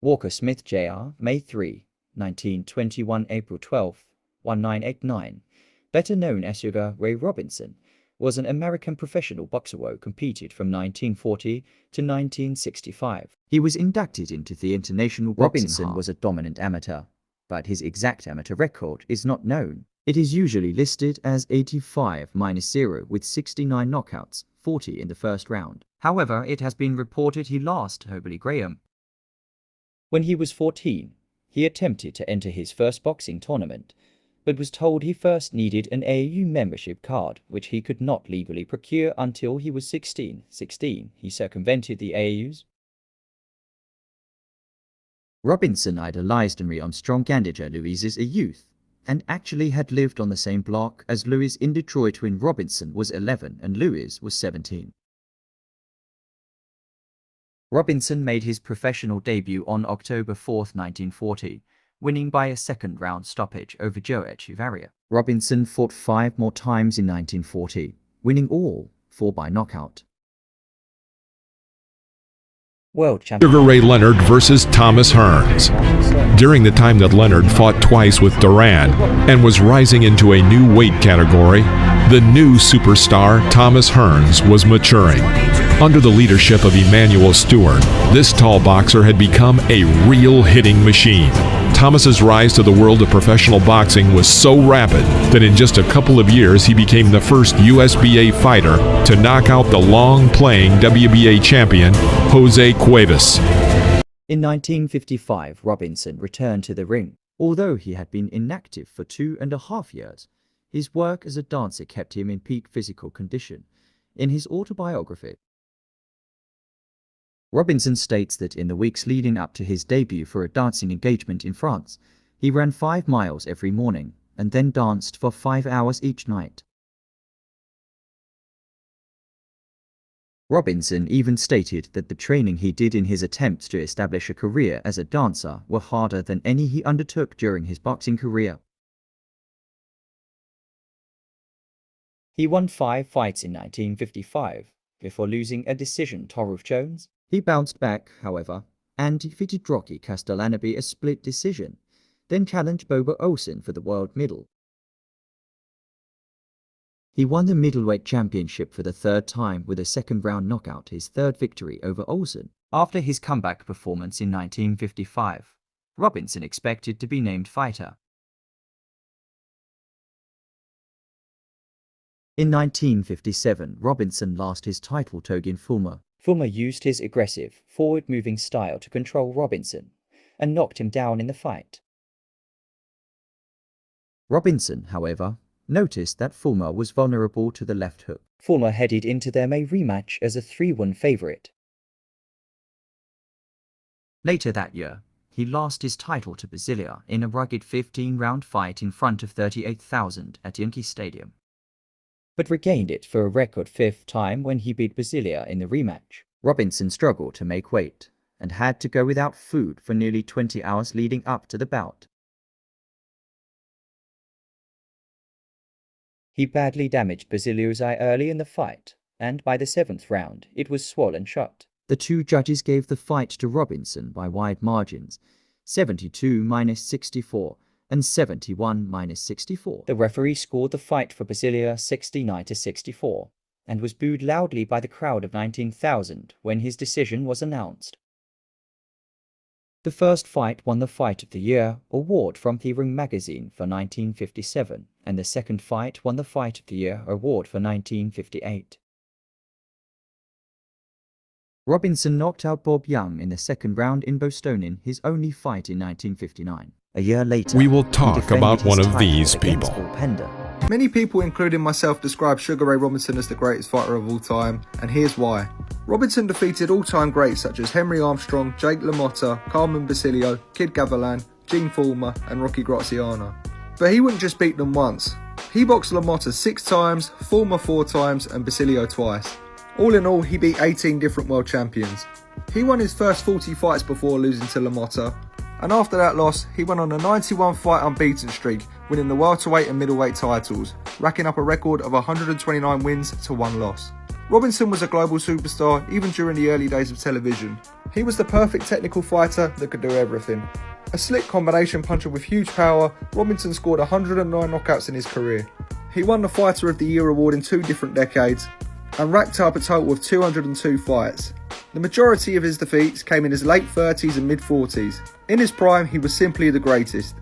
Walker Smith Jr., May 3, 1921 April 12, 1989, better known as Sugar Ray Robinson, was an American professional boxer who competed from 1940 to 1965. He was inducted into the International Boxing Hall. Robinson was a dominant amateur, but his exact amateur record is not known. It is usually listed as 85-0 with 69 knockouts, 40 in the first round. However, it has been reported he lost to Hobley Graham. When he was 14, he attempted to enter his first boxing tournament, but was told he first needed an AAU membership card, which he could not legally procure until he was 16. He circumvented the AAUs. Robinson idolized Henry Armstrong Gandiger Louis as a youth, and actually had lived on the same block as Louis in Detroit when Robinson was 11 and Louis was 17. Robinson made his professional debut on October 4, 1940, winning by a second-round stoppage over Joe Echevarria. Robinson fought 5 more times in 1940, winning all 4 by knockout. World Champion Sugar Ray Leonard versus Thomas Hearns. During the time that Leonard fought twice with Duran and was rising into a new weight category, the new superstar Thomas Hearns was maturing. Under the leadership of Emanuel Stewart, this tall boxer had become a real hitting machine. Thomas's rise to the world of professional boxing was so rapid that in just a couple of years he became the first USBA fighter to knock out the long-playing WBA champion Jose Cuevas. In 1955, Robinson returned to the ring. Although he had been inactive for 2.5 years, his work as a dancer kept him in peak physical condition. In his autobiography, Robinson states that in the weeks leading up to his debut for a dancing engagement in France, he ran 5 miles every morning and then danced for 5 hours each night. Robinson even stated that the training he did in his attempts to establish a career as a dancer were harder than any he undertook during his boxing career. He won 5 fights in 1955 before losing a decision to Rolf Jones. He bounced back, however, and defeated Rocky Castellanabi a split decision, then challenged Bobo Olsen for the world middle. He won the middleweight championship for the 3rd time with a second-round knockout, his 3rd victory over Olsen. After his comeback performance in 1955, Robinson expected to be named fighter. In 1957, Robinson lost his title to Gin Fulmer. Fulmer used his aggressive, forward-moving style to control Robinson and knocked him down in the fight. Robinson, however, noticed that Fulmer was vulnerable to the left hook. Fulmer headed into their May rematch as a 3-1 favorite. Later that year, he lost his title to Brasilia in a rugged 15-round fight in front of 38,000 at Yankee Stadium, but regained it for a record 5th time when he beat Brasilia in the rematch. Robinson struggled to make weight and had to go without food for nearly 20 hours leading up to the bout. He badly damaged Brasilia's eye early in the fight, and by the 7th round, it was swollen shut. The 2 judges gave the fight to Robinson by wide margins, 72-64 and 71-64. The referee scored the fight for Brasilia 69-64 and was booed loudly by the crowd of 19,000 when his decision was announced. The first fight won the Fight of the Year award from The Ring magazine for 1957, and the second fight won the Fight of the Year award for 1958. Robinson knocked out Bob Young in the 2nd round in Bostonin, his only fight in 1959. A year later, we will talk about one of these people. Many people, including myself, describe Sugar Ray Robinson as the greatest fighter of all time, and here's why. Robinson defeated all-time greats such as Henry Armstrong, Jake LaMotta, Carmen Basilio, Kid Gavilan, Gene Fulmer, and Rocky Graziano. But he wouldn't just beat them once. He boxed LaMotta 6 times, Fulmer 4 times, and Basilio twice. All in all, he beat 18 different world champions. He won his first 40 fights before losing to LaMotta, and after that loss, he went on a 91 fight unbeaten streak, winning the welterweight and middleweight titles, racking up a record of 129 wins to 1 loss. Robinson was a global superstar even during the early days of television. He was the perfect technical fighter that could do everything. A slick combination puncher with huge power, Robinson scored 109 knockouts in his career. He won the Fighter of the Year award in 2 different decades and racked up a total of 202 fights. The majority of his defeats came in his late 30s and mid 40s. In his prime, he was simply the greatest.